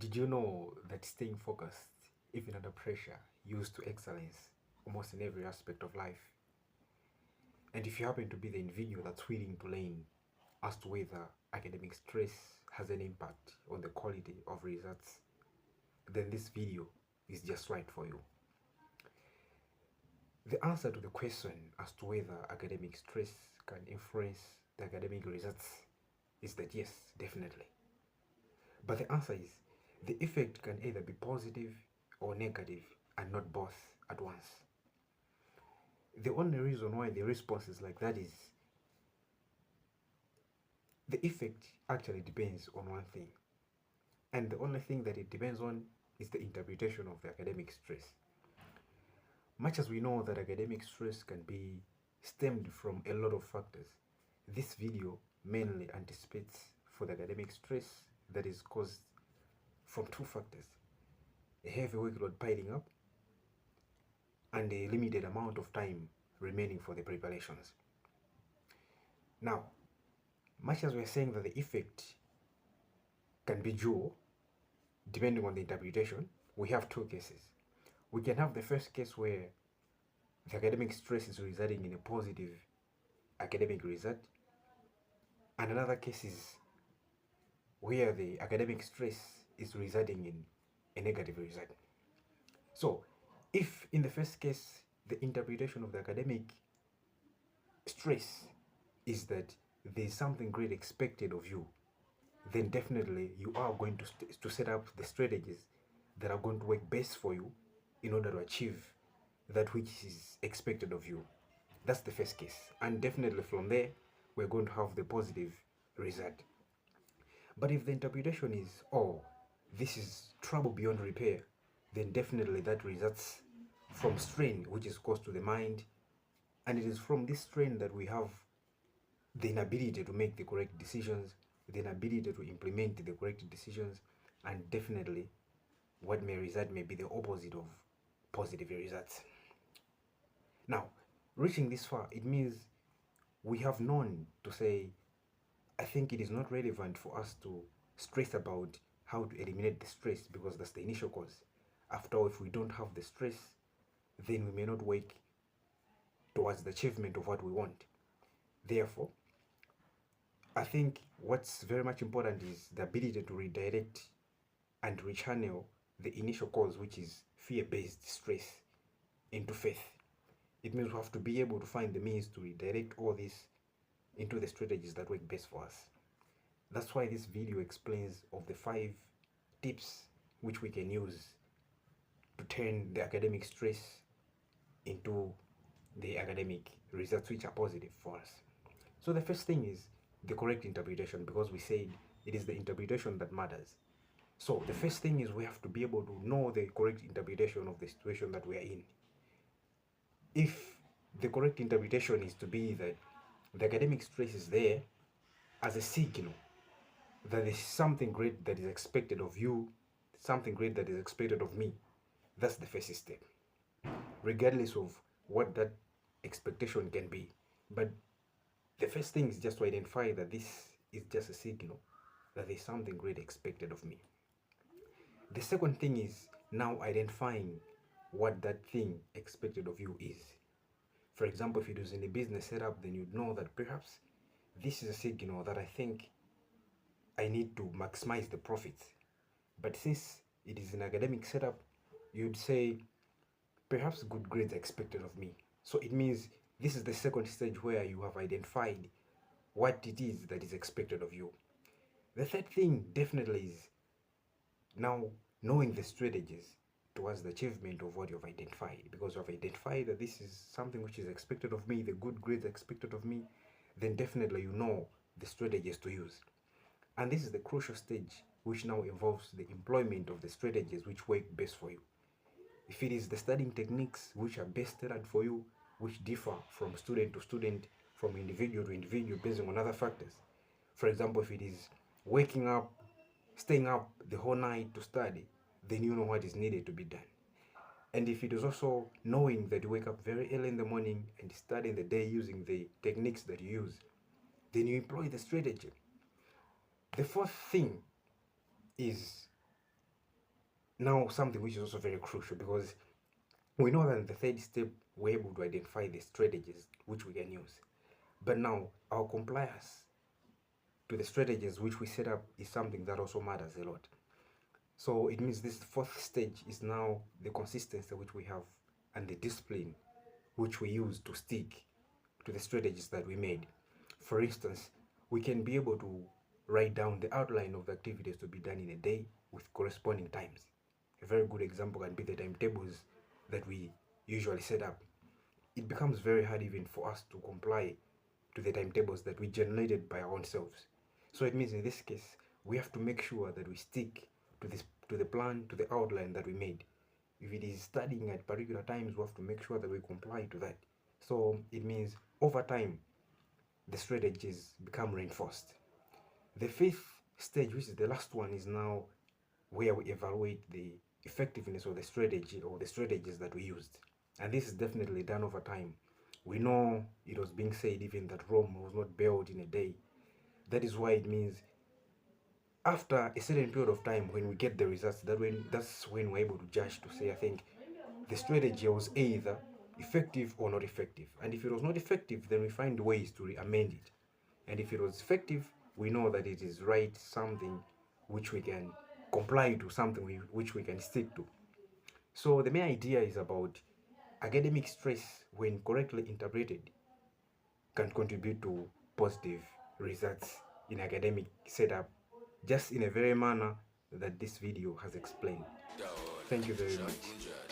Did you know that staying focused, even under pressure, used to excellence almost in every aspect of life? And if you happen to be the individual that's willing to learn as to whether academic stress has an impact on the quality of results, then this video is just right for you. The answer to the question as to whether academic stress can influence the academic results is that yes, definitely. But the answer is the effect can either be positive or negative and not both at once. The only reason why the response is like that is the effect actually depends on one thing. And the only thing that it depends on is the interpretation of the academic stress. Much as we know that academic stress can be stemmed from a lot of factors, this video mainly anticipates for the academic stress that is caused from two factors: a heavy workload piling up and a limited amount of time remaining for the preparations. Now, much as we're saying that the effect can be dual, depending on the interpretation, we have two cases. We can have the first case where the academic stress is resulting in a positive academic result, and another case is where the academic stress is resulting in a negative result. So, if in the first case the interpretation of the academic stress is that there's something great expected of you, then definitely you are going to set up the strategies that are going to work best for you in order to achieve that which is expected of you. That's the first case. And definitely from there, we're going to have the positive result. But if the interpretation is, oh, this is trouble beyond repair, then definitely that results from strain which is caused to the mind. And it is from this strain that we have the inability to make the correct decisions, the inability to implement the correct decisions, and definitely what may result may be the opposite of positive results. Now, reaching this far, it means we have known to say, I think it is not relevant for us to stress about how to eliminate the stress because that's the initial cause. After all, if we don't have the stress, then we may not work towards the achievement of what we want. Therefore, I think what's very much important is the ability to redirect and rechannel the initial cause, which is fear-based stress, into faith. It means we have to be able to find the means to redirect all this into the strategies that work best for us. That's why this video explains of the 5 tips which we can use to turn the academic stress into the academic results which are positive for us. So the first thing is the correct interpretation, because we said it is the interpretation that matters. So the first thing is we have to be able to know the correct interpretation of the situation that we are in. If the correct interpretation is to be that the academic stress is there as a signal that there's something great that is expected of you, something great that is expected of me, that's the first step, regardless of what that expectation can be. But the first thing is just to identify that this is just a signal that there's something great expected of me. The second thing is now identifying what that thing expected of you is. For example, if it was in a business setup, then you'd know that perhaps this is a signal that I think I need to maximize the profits. But since it is an academic setup, you'd say perhaps good grades are expected of me. So it means this is the second stage where you have identified what it is that is expected of you. The third thing definitely is now knowing the strategies towards the achievement of what you've identified, because you've identified that this is something which is expected of me, the good grades expected of me, then definitely you know the strategies to use. And this is the crucial stage which now involves the employment of the strategies which work best for you. If it is the studying techniques which are best tailored for you, which differ from student to student, from individual to individual based on other factors. For example, if it is waking up, staying up the whole night to study, then you know what is needed to be done. And if it is also knowing that you wake up very early in the morning and study in the day using the techniques that you use, then you employ the strategy. The fourth thing is Now, something which is also very crucial, because we know that in the third step, we're able to identify the strategies which we can use. But now, our compliance to the strategies which we set up is something that also matters a lot. So it means this fourth stage is now the consistency which we have and the discipline which we use to stick to the strategies that we made. For instance, we can be able to write down the outline of the activities to be done in a day with corresponding times. A very good example can be the timetables that we usually set up. It becomes very hard even for us to comply to the timetables that we generated by our own selves. So it means in this case, we have to make sure that we stick to the plan, to the outline that we made. If it is studying at particular times, we have to make sure that we comply to that. So it means over time, the strategies become reinforced. The fifth stage, which is the last one, is now where we evaluate the effectiveness of the strategy or the strategies that we used. And this is definitely done over time. We know it was being said even that Rome was not built in a day. That is why it means after a certain period of time, when we get the results, that's when we're able to judge to say, I think the strategy was either effective or not effective. And if it was not effective, then we find ways to amend it. And if it was effective, we know that it is right, something which we can comply to, something which we can stick to. So the main idea is about academic stress, when correctly interpreted, can contribute to positive results in academic setup, just in a very manner that this video has explained. Thank you very much.